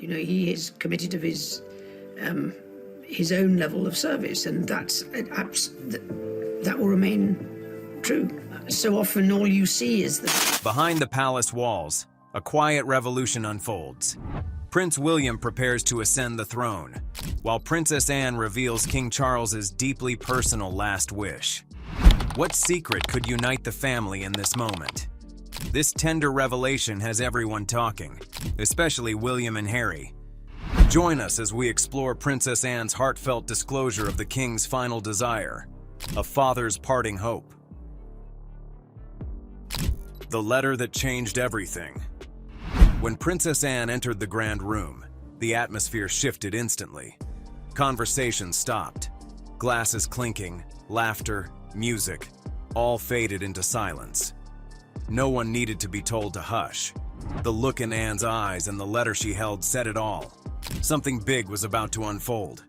he is committed of his own level of service, and that will remain true. So often all you see is the... Behind the palace walls, a quiet revolution unfolds. Prince William prepares to ascend the throne, while Princess Anne reveals King Charles's deeply personal last wish. What secret could unite the family in this moment? This tender revelation has everyone talking, especially William and Harry. Join us as we explore Princess Anne's heartfelt disclosure of the king's final desire, a father's parting hope. The letter that changed everything. When Princess Anne entered the grand room, the atmosphere shifted instantly. Conversation stopped. Glasses clinking, laughter, music, all faded into silence. No one needed to be told to hush. The look in Anne's eyes and the letter she held said it all. Something big was about to unfold.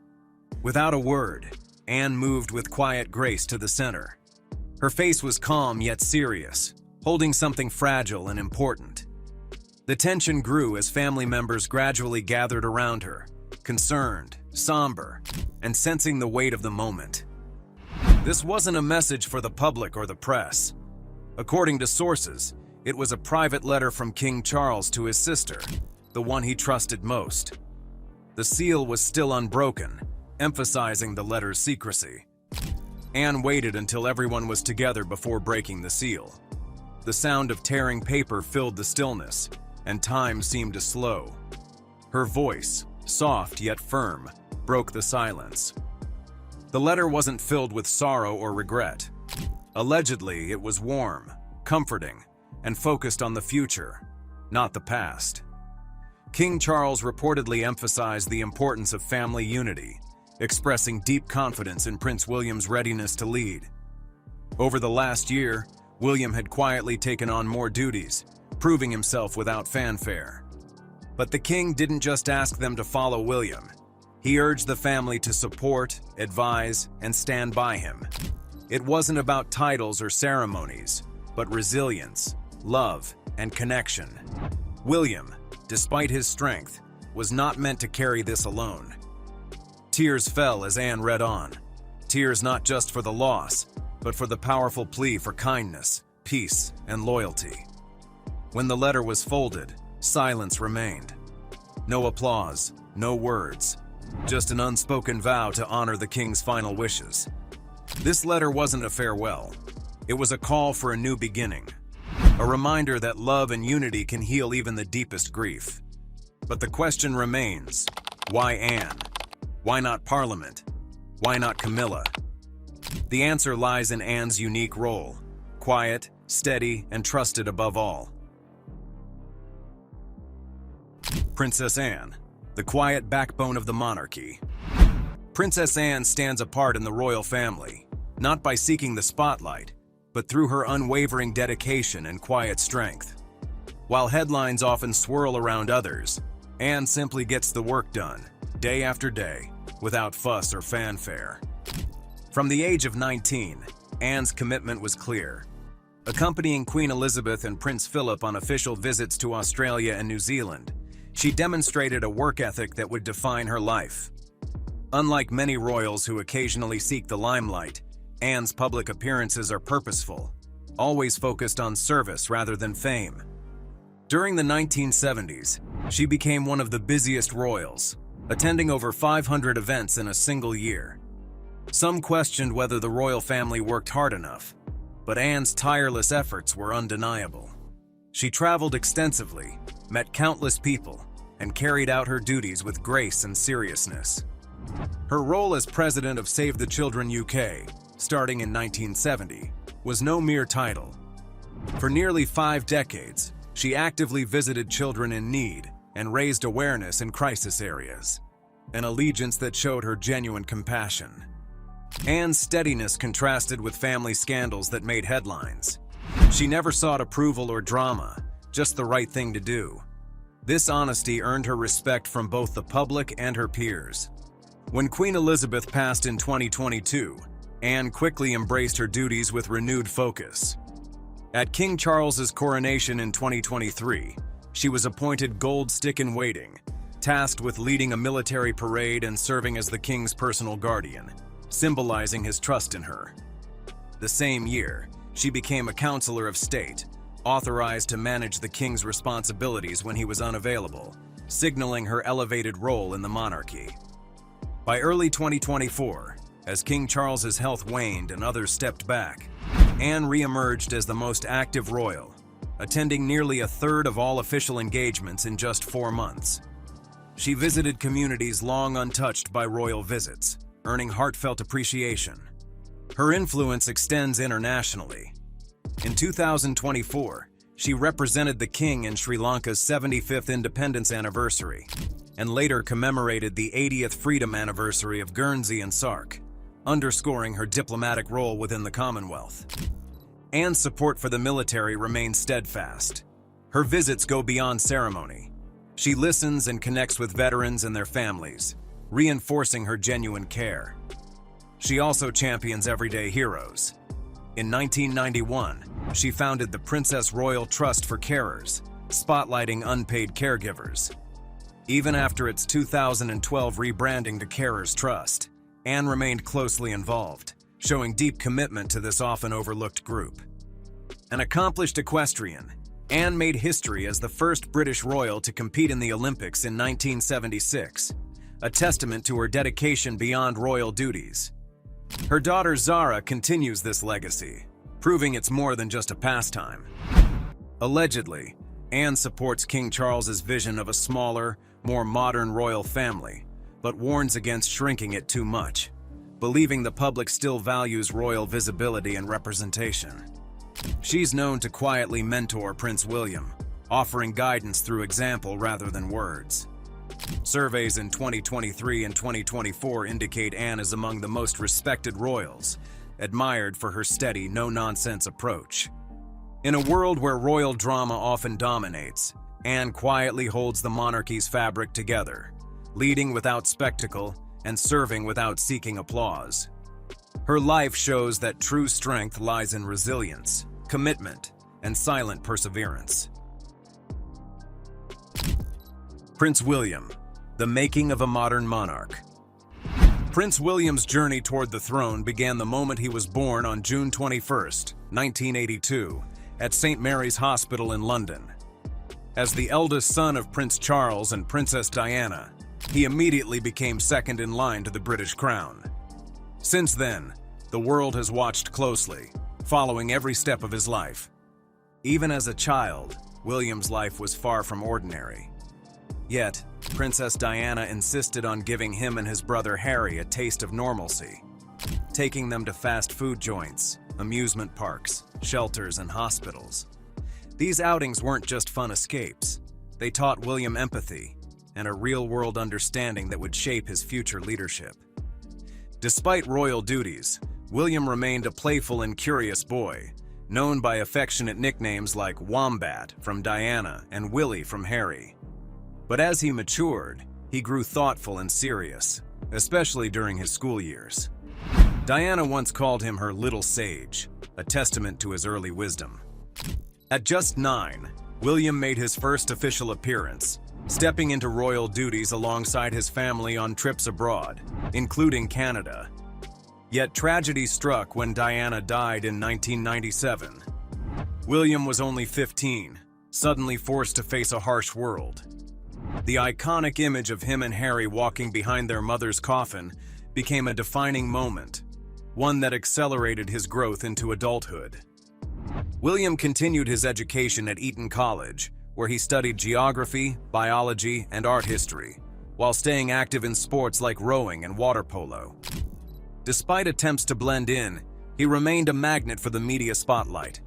Without a word, Anne moved with quiet grace to the center. Her face was calm yet serious, holding something fragile and important. The tension grew as family members gradually gathered around her, concerned, somber, and sensing the weight of the moment. This wasn't a message for the public or the press. According to sources, it was a private letter from King Charles to his sister, the one he trusted most. The seal was still unbroken, emphasizing the letter's secrecy. Anne waited until everyone was together before breaking the seal. The sound of tearing paper filled the stillness, and time seemed to slow. Her voice, soft yet firm, broke the silence. The letter wasn't filled with sorrow or regret. Allegedly, it was warm, comforting, and focused on the future, not the past. King Charles reportedly emphasized the importance of family unity, expressing deep confidence in Prince William's readiness to lead. Over the last year, William had quietly taken on more duties, proving himself without fanfare. But the king didn't just ask them to follow William. He urged the family to support, advise, and stand by him. It wasn't about titles or ceremonies, but resilience, love, and connection. William, despite his strength, was not meant to carry this alone. Tears fell as Anne read on. Tears not just for the loss, but for the powerful plea for kindness, peace, and loyalty. When the letter was folded, silence remained. No applause, no words, just an unspoken vow to honor the king's final wishes. This letter wasn't a farewell. It was a call for a new beginning, a reminder that love and unity can heal even the deepest grief. But the question remains, why Anne? Why not Parliament? Why not Camilla? The answer lies in Anne's unique role, quiet, steady, and trusted above all. Princess Anne, the quiet backbone of the monarchy. Princess Anne stands apart in the royal family, not by seeking the spotlight, but through her unwavering dedication and quiet strength. While headlines often swirl around others, Anne simply gets the work done, day after day, without fuss or fanfare. From the age of 19, Anne's commitment was clear. Accompanying Queen Elizabeth and Prince Philip on official visits to Australia and New Zealand, she demonstrated a work ethic that would define her life. Unlike many royals who occasionally seek the limelight, Anne's public appearances are purposeful, always focused on service rather than fame. During the 1970s, she became one of the busiest royals, attending over 500 events in a single year. Some questioned whether the royal family worked hard enough, but Anne's tireless efforts were undeniable. She traveled extensively, met countless people, and carried out her duties with grace and seriousness. Her role as president of Save the Children UK, starting in 1970, was no mere title. For nearly 5 decades, she actively visited children in need and raised awareness in crisis areas, an allegiance that showed her genuine compassion. Anne's steadiness contrasted with family scandals that made headlines. She never sought approval or drama, just the right thing to do. This honesty earned her respect from both the public and her peers. When Queen Elizabeth passed in 2022, Anne quickly embraced her duties with renewed focus. At King Charles's coronation in 2023, she was appointed Gold Stick in Waiting, tasked with leading a military parade and serving as the king's personal guardian, symbolizing his trust in her. The same year, she became a counselor of state, authorized to manage the king's responsibilities when he was unavailable, signaling her elevated role in the monarchy. By early 2024, as King Charles's health waned and others stepped back, Anne re-emerged as the most active royal, attending nearly a third of all official engagements in just 4 months. She visited communities long untouched by royal visits, earning heartfelt appreciation. Her influence extends internationally. In 2024, she represented the king in Sri Lanka's 75th independence anniversary, and later commemorated the 80th freedom anniversary of Guernsey and Sark, underscoring her diplomatic role within the Commonwealth. Anne's support for the military remains steadfast. Her visits go beyond ceremony. She listens and connects with veterans and their families, reinforcing her genuine care. She also champions everyday heroes. In 1991, she founded the Princess Royal Trust for Carers, spotlighting unpaid caregivers. Even after its 2012 rebranding to Carers Trust, Anne remained closely involved, showing deep commitment to this often overlooked group. An accomplished equestrian, Anne made history as the first British royal to compete in the Olympics in 1976, a testament to her dedication beyond royal duties. Her daughter Zara continues this legacy, proving it's more than just a pastime. Allegedly, Anne supports King Charles's vision of a smaller, more modern royal family, but warns against shrinking it too much, believing the public still values royal visibility and representation. She's known to quietly mentor Prince William, offering guidance through example rather than words. Surveys in 2023 and 2024 indicate Anne is among the most respected royals, admired for her steady, no-nonsense approach. In a world where royal drama often dominates, Anne quietly holds the monarchy's fabric together, leading without spectacle and serving without seeking applause. Her life shows that true strength lies in resilience, commitment, and silent perseverance. Prince William, the making of a modern monarch. Prince William's journey toward the throne began the moment he was born on June 21, 1982, at St. Mary's Hospital in London. As the eldest son of Prince Charles and Princess Diana, he immediately became second in line to the British crown. Since then, the world has watched closely, following every step of his life. Even as a child, William's life was far from ordinary. Yet, Princess Diana insisted on giving him and his brother Harry a taste of normalcy, taking them to fast food joints, amusement parks, shelters, and hospitals. These outings weren't just fun escapes. They taught William empathy and a real-world understanding that would shape his future leadership. Despite royal duties, William remained a playful and curious boy, known by affectionate nicknames like Wombat from Diana and Willie from Harry. But as he matured, he grew thoughtful and serious, especially during his school years. Diana once called him her little sage, a testament to his early wisdom. At just 9, William made his first official appearance, stepping into royal duties alongside his family on trips abroad, including Canada. Yet tragedy struck when Diana died in 1997. William was only 15, suddenly forced to face a harsh world. The iconic image of him and Harry walking behind their mother's coffin became a defining moment, one that accelerated his growth into adulthood. William continued his education at Eton College, where he studied geography, biology, and art history, while staying active in sports like rowing and water polo. Despite attempts to blend in, he remained a magnet for the media spotlight.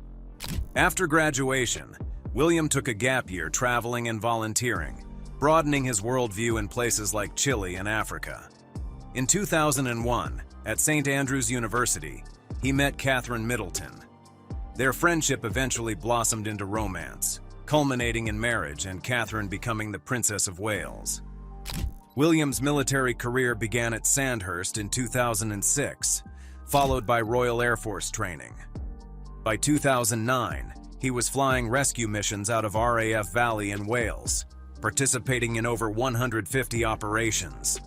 After graduation, William took a gap year traveling and volunteering, broadening his worldview in places like Chile and Africa. In 2001, at St. Andrews University, he met Catherine Middleton. Their friendship eventually blossomed into romance, culminating in marriage and Catherine becoming the Princess of Wales. William's military career began at Sandhurst in 2006, followed by Royal Air Force training. By 2009, he was flying rescue missions out of RAF Valley in Wales, participating in over 150 operations.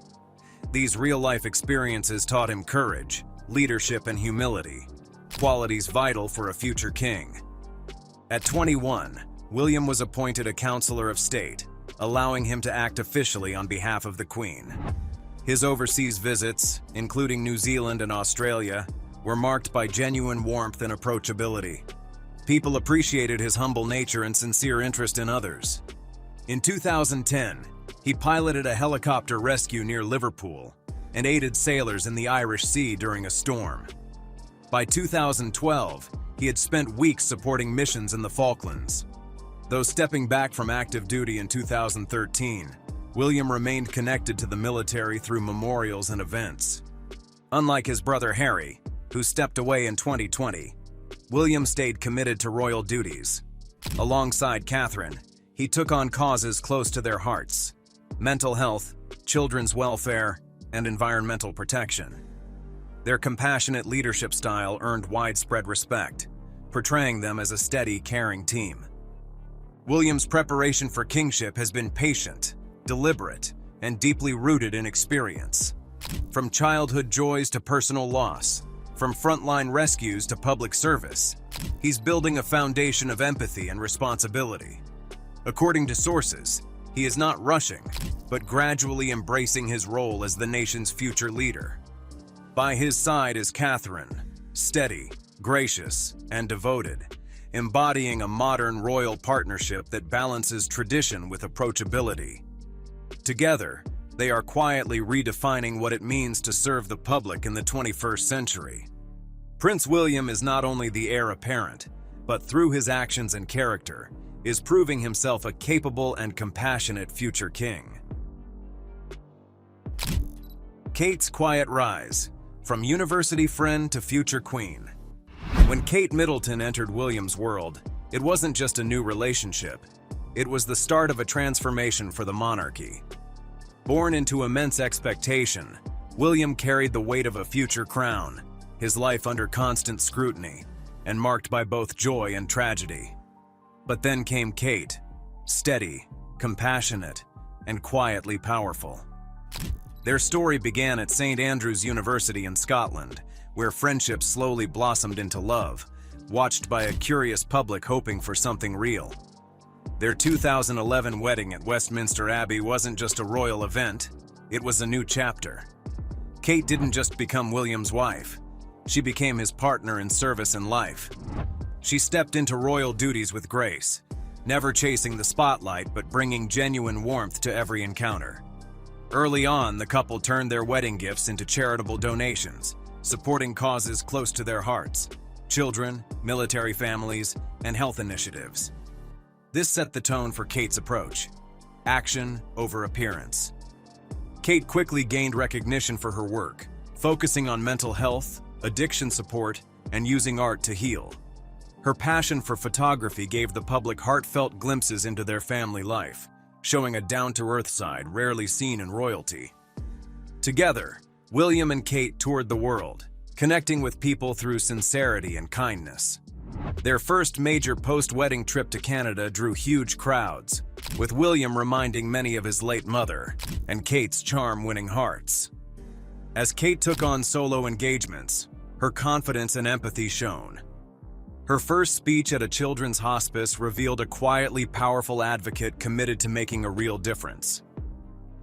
These real-life experiences taught him courage, leadership, and humility, qualities vital for a future king. At 21, William was appointed a Counselor of State, allowing him to act officially on behalf of the Queen. His overseas visits, including New Zealand and Australia, were marked by genuine warmth and approachability. People appreciated his humble nature and sincere interest in others. In 2010, he piloted a helicopter rescue near Liverpool and aided sailors in the Irish Sea during a storm. By 2012, he had spent weeks supporting missions in the Falklands. Though stepping back from active duty in 2013, William remained connected to the military through memorials and events. Unlike his brother Harry, who stepped away in 2020, William stayed committed to royal duties. Alongside Catherine, he took on causes close to their hearts: mental health, children's welfare, and environmental protection. Their compassionate leadership style earned widespread respect, portraying them as a steady, caring team. William's preparation for kingship has been patient, deliberate, and deeply rooted in experience. From childhood joys to personal loss, from frontline rescues to public service, he's building a foundation of empathy and responsibility. According to sources, he is not rushing, but gradually embracing his role as the nation's future leader. By his side is Catherine, steady, gracious, and devoted, embodying a modern royal partnership that balances tradition with approachability. Together, they are quietly redefining what it means to serve the public in the 21st century. Prince William is not only the heir apparent, but through his actions and character, is proving himself a capable and compassionate future king. Kate's quiet rise, from university friend to future queen. When Kate Middleton entered William's world, it wasn't just a new relationship. It was the start of a transformation for the monarchy. Born into immense expectation, William carried the weight of a future crown, his life under constant scrutiny, and marked by both joy and tragedy. But then came Kate, steady, compassionate, and quietly powerful. Their story began at St. Andrews University in Scotland, where friendship slowly blossomed into love, watched by a curious public hoping for something real. Their 2011 wedding at Westminster Abbey wasn't just a royal event, it was a new chapter. Kate didn't just become William's wife, she became his partner in service and life. She stepped into royal duties with grace, never chasing the spotlight but bringing genuine warmth to every encounter. Early on, the couple turned their wedding gifts into charitable donations, supporting causes close to their hearts: children, military families, and health initiatives. This set the tone for Kate's approach: action over appearance. Kate quickly gained recognition for her work, focusing on mental health, addiction support, and using art to heal. Her passion for photography gave the public heartfelt glimpses into their family life, showing a down-to-earth side rarely seen in royalty. Together, William and Kate toured the world, connecting with people through sincerity and kindness. Their first major post-wedding trip to Canada drew huge crowds, with William reminding many of his late mother, and Kate's charm winning hearts. As Kate took on solo engagements, her confidence and empathy shone. Her first speech at a children's hospice revealed a quietly powerful advocate committed to making a real difference.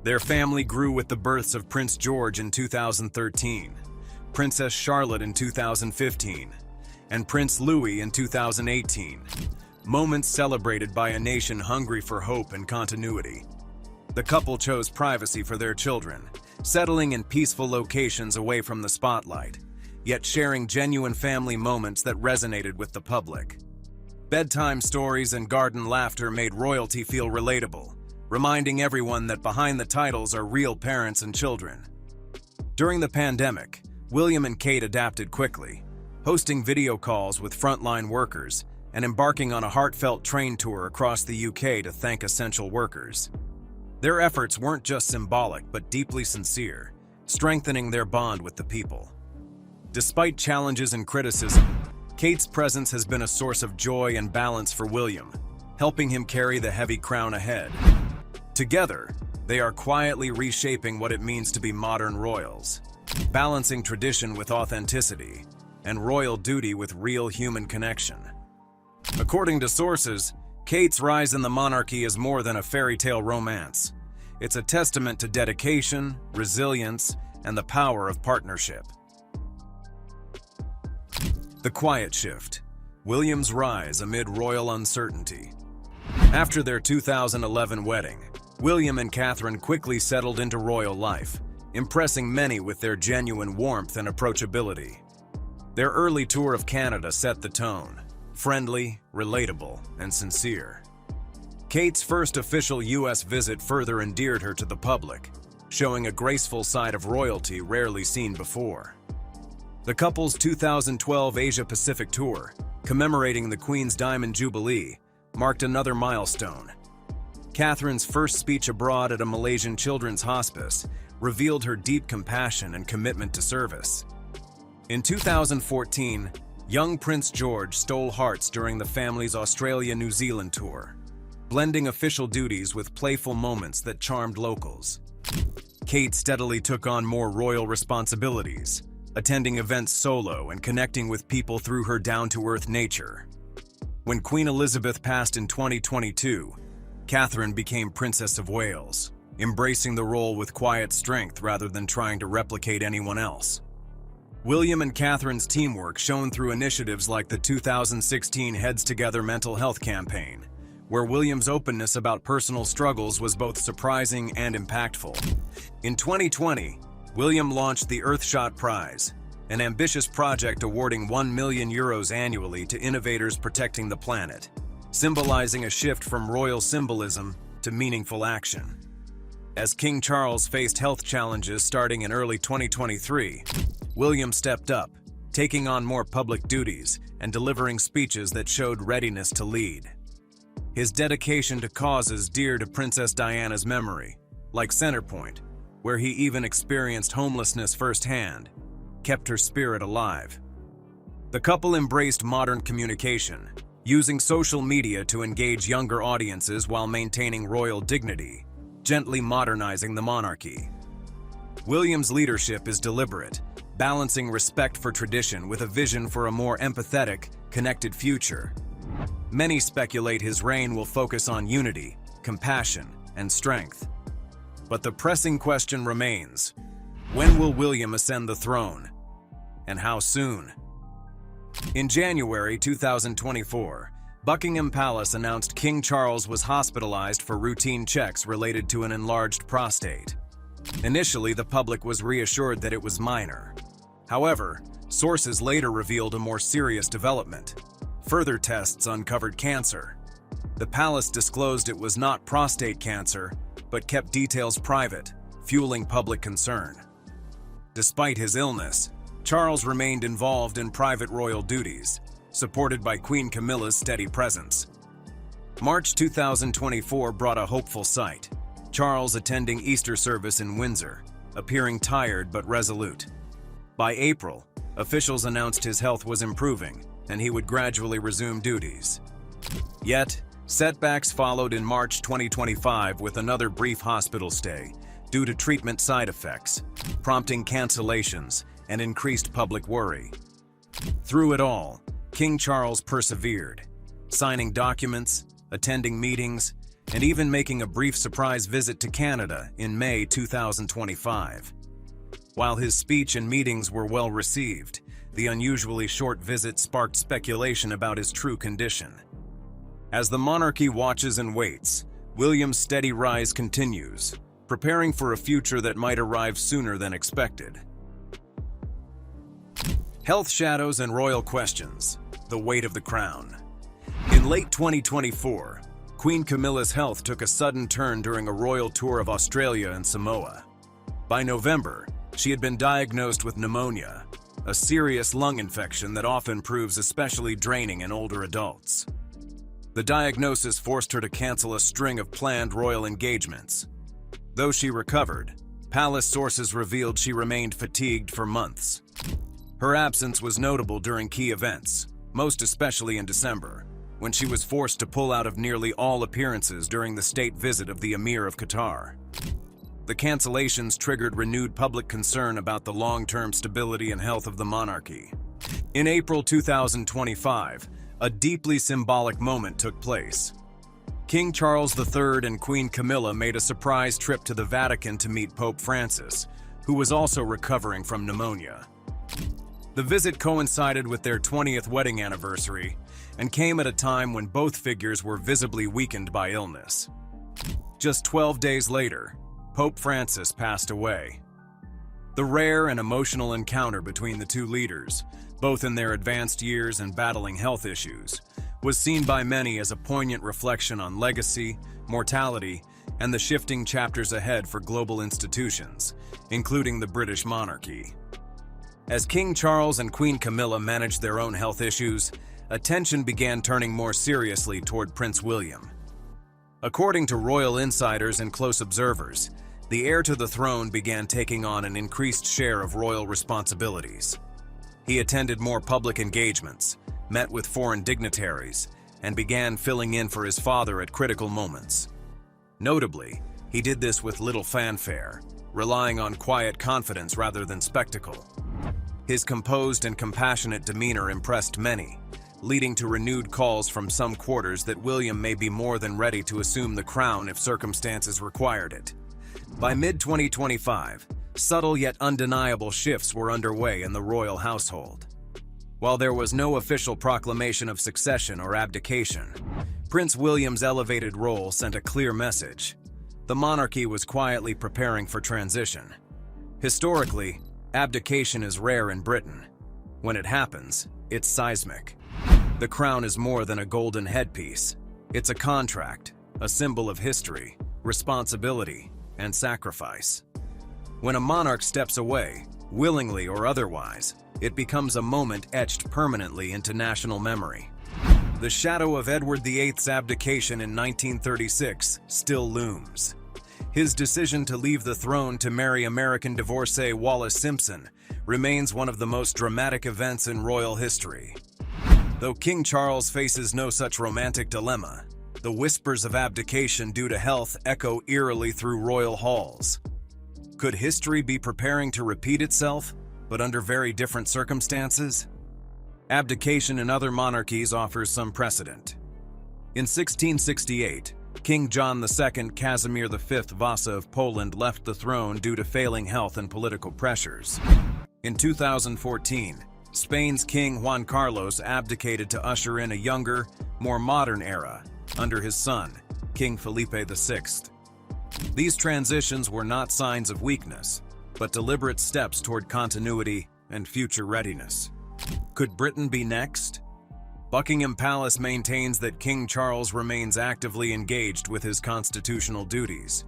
Their family grew with the births of Prince George in 2013, Princess Charlotte in 2015, and Prince Louis in 2018, moments celebrated by a nation hungry for hope and continuity. The couple chose privacy for their children, settling in peaceful locations away from the spotlight, yet sharing genuine family moments that resonated with the public. Bedtime stories and garden laughter made royalty feel relatable, reminding everyone that behind the titles are real parents and children. During the pandemic, William and Kate adapted quickly, hosting video calls with frontline workers and embarking on a heartfelt train tour across the UK to thank essential workers. Their efforts weren't just symbolic but deeply sincere, strengthening their bond with the people. Despite challenges and criticism, Kate's presence has been a source of joy and balance for William, helping him carry the heavy crown ahead. Together, they are quietly reshaping what it means to be modern royals, balancing tradition with authenticity and royal duty with real human connection. According to sources, Kate's rise in the monarchy is more than a fairy tale romance. It's a testament to dedication, resilience, and the power of partnership. The quiet shift. William's rise amid royal uncertainty. After their 2011 wedding, William and Catherine quickly settled into royal life, impressing many with their genuine warmth and approachability. Their early tour of Canada set the tone, friendly, relatable, and sincere. Kate's first official U.S. visit further endeared her to the public, showing a graceful side of royalty rarely seen before. The couple's 2012 Asia-Pacific tour, commemorating the Queen's Diamond Jubilee, marked another milestone. Catherine's first speech abroad at a Malaysian children's hospice revealed her deep compassion and commitment to service. In 2014, young Prince George stole hearts during the family's Australia-New Zealand tour, blending official duties with playful moments that charmed locals. Kate steadily took on more royal responsibilities, attending events solo and connecting with people through her down-to-earth nature. When Queen Elizabeth passed in 2022, Catherine became Princess of Wales, embracing the role with quiet strength rather than trying to replicate anyone else. William and Catherine's teamwork shone through initiatives like the 2016 Heads Together mental health campaign, where William's openness about personal struggles was both surprising and impactful. In 2020, William launched the Earthshot Prize, an ambitious project awarding €1 million annually to innovators protecting the planet, symbolizing a shift from royal symbolism to meaningful action. As King Charles faced health challenges starting in early 2023, William stepped up, taking on more public duties and delivering speeches that showed readiness to lead. His dedication to causes dear to Princess Diana's memory, like Centerpoint, where he even experienced homelessness firsthand, kept her spirit alive. The couple embraced modern communication, using social media to engage younger audiences while maintaining royal dignity, gently modernizing the monarchy. William's leadership is deliberate, balancing respect for tradition with a vision for a more empathetic, connected future. Many speculate his reign will focus on unity, compassion, and strength. But the pressing question remains: when will William ascend the throne? And how soon? In January 2024, Buckingham Palace announced King Charles was hospitalized for routine checks related to an enlarged prostate. Initially, the public was reassured that it was minor. However, sources later revealed a more serious development. Further tests uncovered cancer. The palace disclosed it was not prostate cancer, but kept details private, fueling public concern. Despite his illness, Charles remained involved in private royal duties, supported by Queen Camilla's steady presence. March 2024 brought a hopeful sight: Charles attending Easter service in Windsor, appearing tired but resolute. By April, officials announced his health was improving, and he would gradually resume duties. Yet, setbacks followed in March 2025 with another brief hospital stay due to treatment side effects, prompting cancellations and increased public worry. Through it all, King Charles persevered, signing documents, attending meetings, and even making a brief surprise visit to Canada in May 2025. While his speech and meetings were well received, the unusually short visit sparked speculation about his true condition. As the monarchy watches and waits, William's steady rise continues, preparing for a future that might arrive sooner than expected. Health shadows and royal questions: the weight of the crown. In late 2024, Queen Camilla's health took a sudden turn during a royal tour of Australia and Samoa. By November, she had been diagnosed with pneumonia, a serious lung infection that often proves especially draining in older adults. The diagnosis forced her to cancel a string of planned royal engagements. Though she recovered, palace sources revealed she remained fatigued for months. Her absence was notable during key events, most especially in December, when she was forced to pull out of nearly all appearances during the state visit of the Emir of Qatar. The cancellations triggered renewed public concern about the long-term stability and health of the monarchy. In April 2025, a deeply symbolic moment took place. King Charles III and Queen Camilla made a surprise trip to the Vatican to meet Pope Francis, who was also recovering from pneumonia. The visit coincided with their 20th wedding anniversary and came at a time when both figures were visibly weakened by illness. Just 12 days later, Pope Francis passed away. The rare and emotional encounter between the two leaders, both in their advanced years and battling health issues, was seen by many as a poignant reflection on legacy, mortality, and the shifting chapters ahead for global institutions, including the British monarchy. As King Charles and Queen Camilla managed their own health issues, attention began turning more seriously toward Prince William. According to royal insiders and close observers, the heir to the throne began taking on an increased share of royal responsibilities. He attended more public engagements, met with foreign dignitaries, and began filling in for his father at critical moments. Notably, he did this with little fanfare, relying on quiet confidence rather than spectacle. His composed and compassionate demeanor impressed many, leading to renewed calls from some quarters that William may be more than ready to assume the crown if circumstances required it. By mid-2025, subtle yet undeniable shifts were underway in the royal household. While there was no official proclamation of succession or abdication, Prince William's elevated role sent a clear message. The monarchy was quietly preparing for transition. Historically, abdication is rare in Britain. When it happens, it's seismic. The crown is more than a golden headpiece. It's a contract, a symbol of history, responsibility, and sacrifice. When a monarch steps away, willingly or otherwise, it becomes a moment etched permanently into national memory. The shadow of Edward VIII's abdication in 1936 still looms. His decision to leave the throne to marry American divorcee Wallis Simpson remains one of the most dramatic events in royal history. Though King Charles faces no such romantic dilemma, the whispers of abdication due to health echo eerily through royal halls. Could history be preparing to repeat itself, but under very different circumstances? Abdication in other monarchies offers some precedent. In 1668, King John II Casimir V Vasa of Poland left the throne due to failing health and political pressures. In 2014, Spain's King Juan Carlos abdicated to usher in a younger, more modern era under his son, King Felipe VI. These transitions were not signs of weakness, but deliberate steps toward continuity and future readiness. Could Britain be next? Buckingham Palace maintains that King Charles remains actively engaged with his constitutional duties.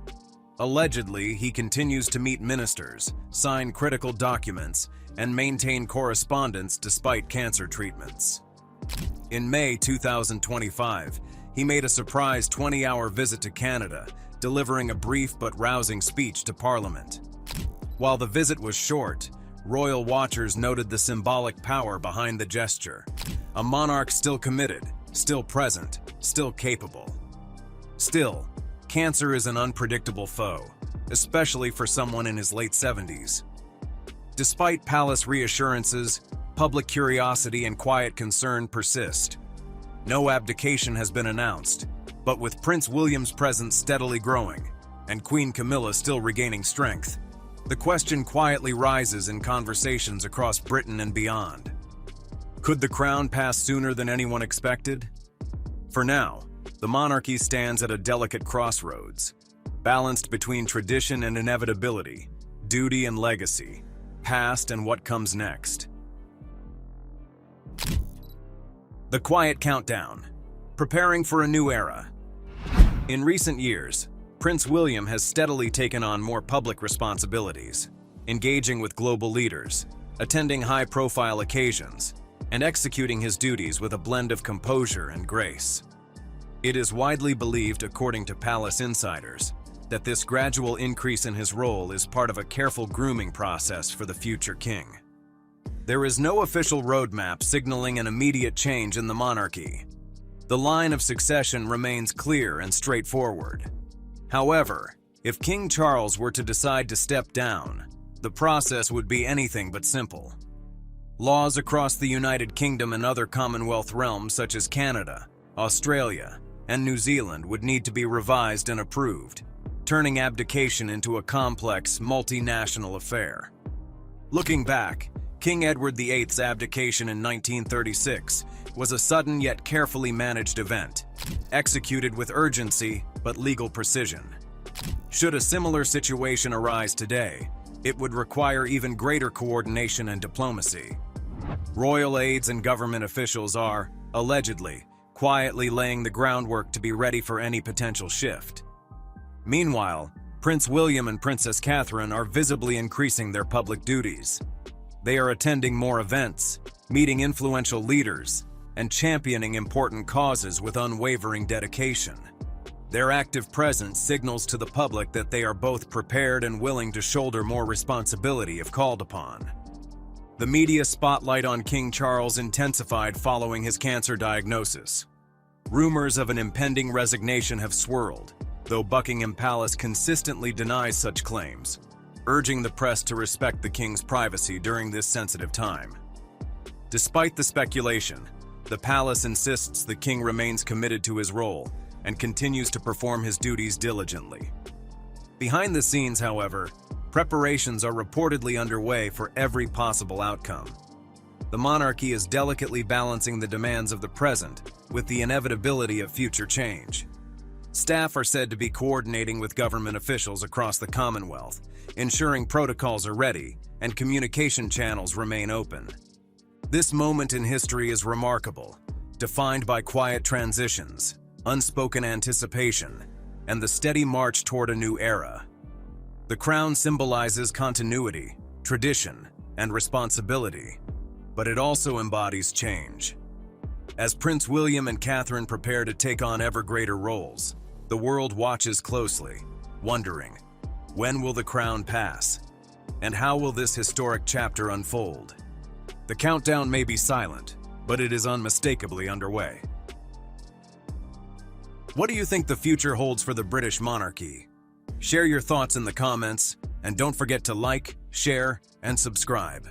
Allegedly, he continues to meet ministers, sign critical documents, and maintain correspondence despite cancer treatments. In May 2025, he made a surprise 20-hour visit to Canada, delivering a brief but rousing speech to Parliament. While the visit was short, royal watchers noted the symbolic power behind the gesture. A monarch still committed, still present, still capable. Still, cancer is an unpredictable foe, especially for someone in his late 70s. Despite palace reassurances, public curiosity and quiet concern persist. No abdication has been announced, but with Prince William's presence steadily growing and Queen Camilla still regaining strength, the question quietly rises in conversations across Britain and beyond. Could the crown pass sooner than anyone expected? For now, the monarchy stands at a delicate crossroads, balanced between tradition and inevitability, duty and legacy, past and what comes next. The quiet countdown, preparing for a new era. In recent years, Prince William has steadily taken on more public responsibilities, engaging with global leaders, attending high-profile occasions, and executing his duties with a blend of composure and grace. It is widely believed, according to palace insiders, that this gradual increase in his role is part of a careful grooming process for the future king. There is no official roadmap signaling an immediate change in the monarchy. The line of succession remains clear and straightforward. However, if King Charles were to decide to step down, the process would be anything but simple. Laws across the United Kingdom and other Commonwealth realms such as Canada, Australia, and New Zealand would need to be revised and approved, turning abdication into a complex, multinational affair. Looking back, King Edward VIII's abdication in 1936 was a sudden yet carefully managed event, executed with urgency but legal precision. Should a similar situation arise today, it would require even greater coordination and diplomacy. Royal aides and government officials are, allegedly, quietly laying the groundwork to be ready for any potential shift. Meanwhile, Prince William and Princess Catherine are visibly increasing their public duties. They are attending more events, meeting influential leaders, and championing important causes with unwavering dedication. Their active presence signals to the public that they are both prepared and willing to shoulder more responsibility if called upon. The media spotlight on King Charles intensified following his cancer diagnosis. Rumors of an impending resignation have swirled, though Buckingham Palace consistently denies such claims, urging the press to respect the king's privacy during this sensitive time. Despite the speculation, the palace insists the king remains committed to his role and continues to perform his duties diligently. Behind the scenes, however, preparations are reportedly underway for every possible outcome. The monarchy is delicately balancing the demands of the present with the inevitability of future change. Staff are said to be coordinating with government officials across the Commonwealth, ensuring protocols are ready and communication channels remain open. This moment in history is remarkable, defined by quiet transitions, unspoken anticipation, and the steady march toward a new era. The crown symbolizes continuity, tradition, and responsibility, but it also embodies change. As Prince William and Catherine prepare to take on ever greater roles, the world watches closely, wondering, when will the crown pass? And how will this historic chapter unfold? The countdown may be silent, but it is unmistakably underway. What do you think the future holds for the British monarchy? Share your thoughts in the comments, and don't forget to like, share, and subscribe.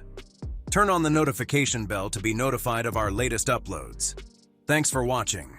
Turn on the notification bell to be notified of our latest uploads. Thanks for watching.